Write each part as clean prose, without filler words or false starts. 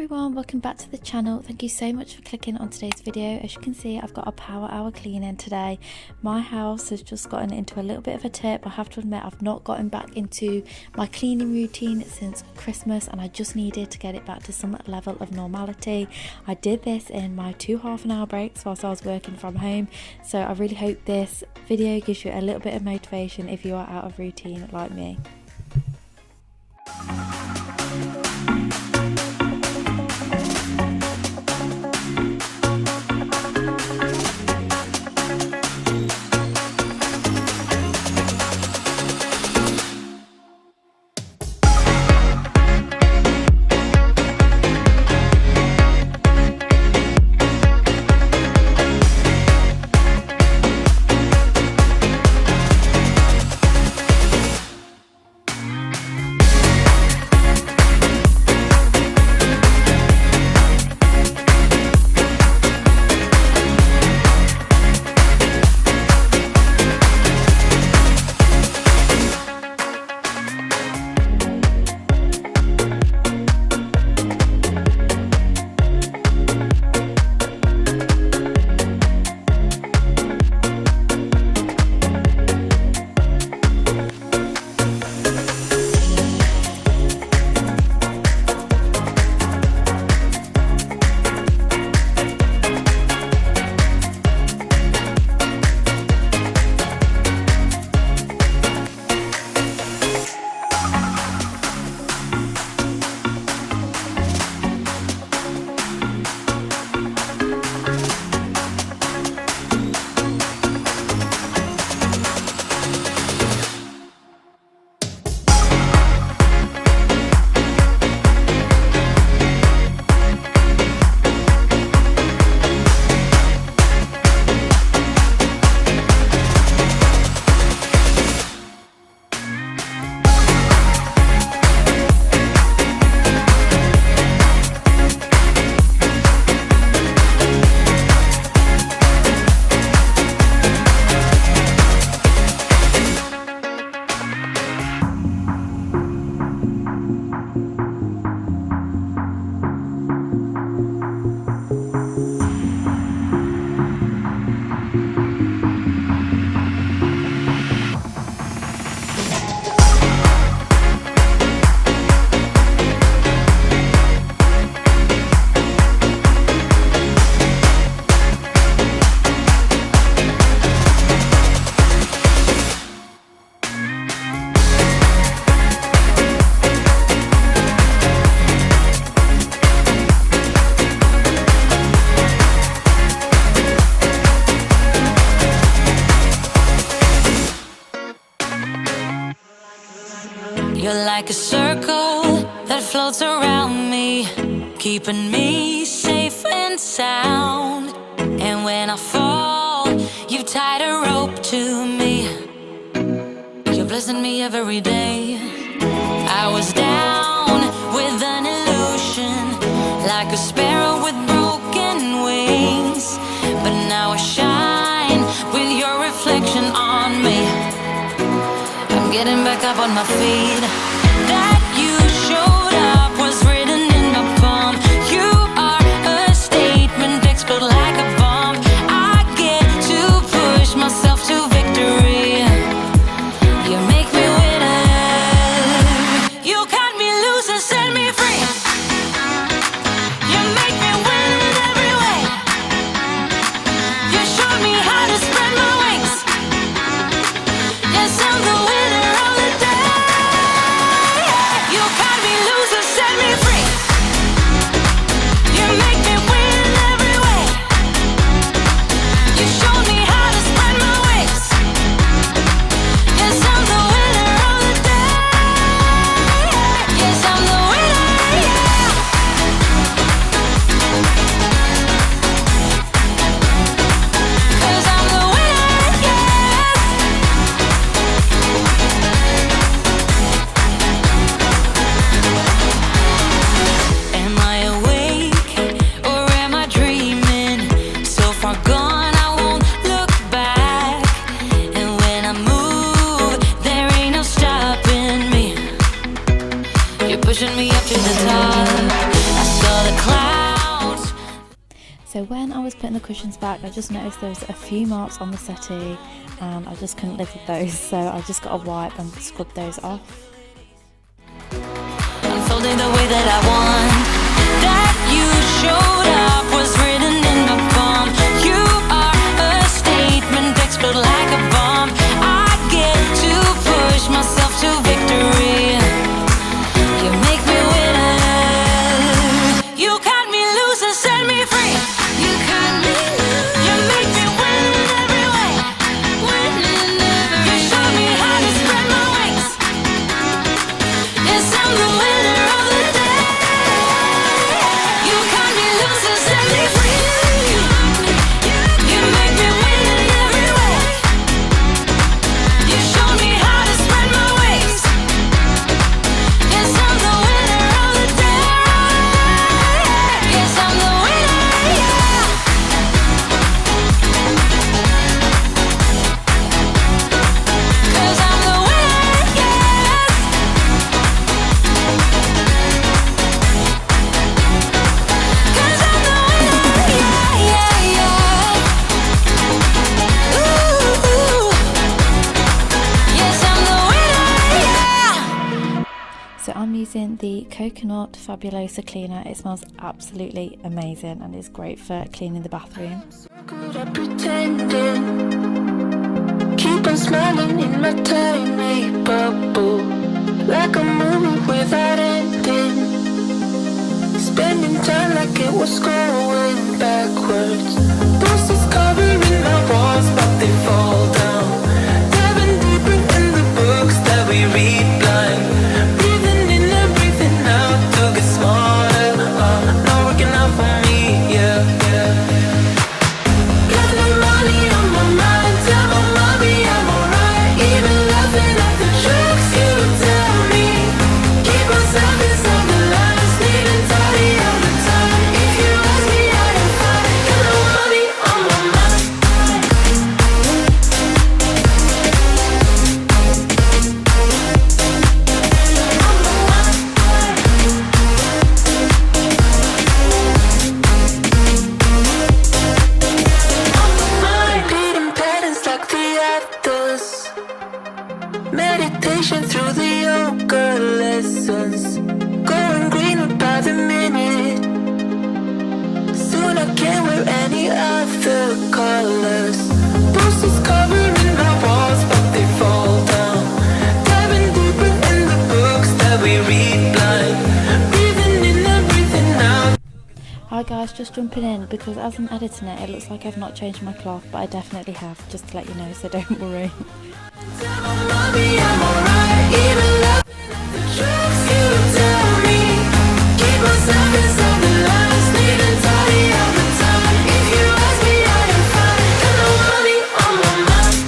everyone, welcome back to the channel. Thank you so much for clicking on today's video. As you can see, I've got a power hour cleaning today. My house has just gotten into a little bit of a tip. I have to admit, I've not gotten back into my cleaning routine since Christmas, and I just needed to get it back to some level of normality. I did this in my 2 half-an-hour breaks whilst I was working from home, so I really hope this video gives you a little bit of motivation if you are out of routine like me. You're like a circle that floats around me, keeping me safe and sound. And when I fall, you tied a rope to me. You're blessing me every day. I was down with an illusion, like a sparrow with broken wings, but now I shine with your reflection on me. I'm getting back up on my feet. That you showed up was written in my palm. You are a statement, explode like a bomb. I get to push myself to victory. You make me winner. You cut me loose and set me free. You make me win in every way. You showed me how to spread my wings. Yes, I'm the winner of the day. So when I was putting the cushions back, I just noticed there was a few marks on the settee and I just couldn't live with those, so I just got a wipe and scrubbed those off. Unfolding the way that I want, that you showed up was written in the palm. You are a statement, explode like a bomb. I get to push myself to victory. You make me winner. You cut me loose and set me free. You cut me loose. You make me win in every way. Win in every way. You show me how to spread my wings. Yes, I'm the winner of the day. You cut me loose and set me free. You make me win in every way. You show me how to spread my wings. Yes, I'm the winner of the day. Yes, I'm the winner, yeah. 'Cause I'm the winner, yes. 'Cause I'm the winner, yeah, yeah, yeah. Ooh, yes, I'm the winner, yeah. So I'm using the Coconut Fabulosa cleaner. It smells absolutely amazing and it's great for cleaning the bathroom. Good at pretending, keep on smiling in my tiny bubble, like a movie without ending, spending time like it was going backwards. Posters covering my walls, but they fall down, diving deeper in the books that we read blind, breathing in and breathing out to get smarter, not working out for me, yeah, yeah. Got no money on my mind, tell my mommy I'm alright, even laughing at the jokes you tell me. Keep myself inside the lines, needing tidy all the time. If you ask me, I am fine. Got no money on my mind. Repeating patterns like the actors, meditation through the yoga lessons, going greener by the minute. Soon I can't wear any other colors. Posters covering my walls, but they fall down, diving deeper in the books that we read blind, breathing in and breathing out. Hi guys, just jumping in because as I'm editing it, it looks like I've not changed my cloth, but I definitely have, just to let you know, so don't worry. Tell my mommy I'm alright, even laughing at the jokes you tell me. Keep myself inside the lines, needing tidy all the time. If you ask me, I am fine. Got no money on my mind.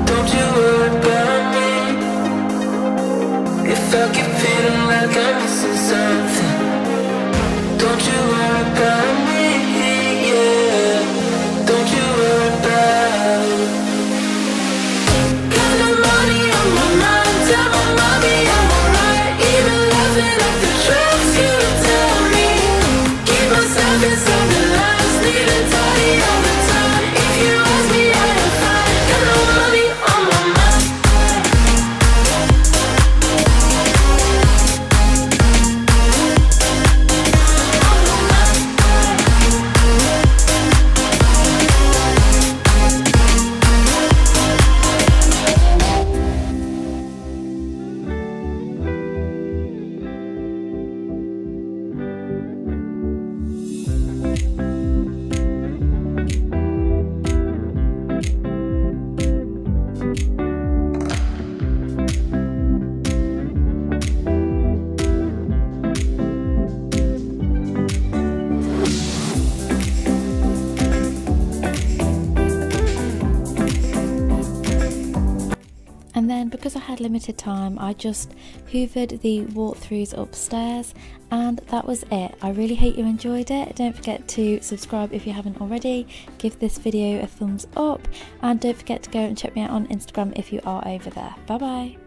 Don't you worry about me. If I keep feeling like I'm missing something, don't you worry about me, yeah. Don't you worry about. Got no money on my mind, tell my mommy I'm alright, even laughing at the jokes you tell me. Keep myself inside the lines, needing tidy all the time. If you ask me, I am fine. Got no money on my mind. had limited time, I just hoovered the walkthroughs upstairs, and that was it. I really hope you enjoyed it. Don't forget to subscribe if you haven't already, give this video a thumbs up, and don't forget to go and check me out on Instagram if you are over there. Bye bye.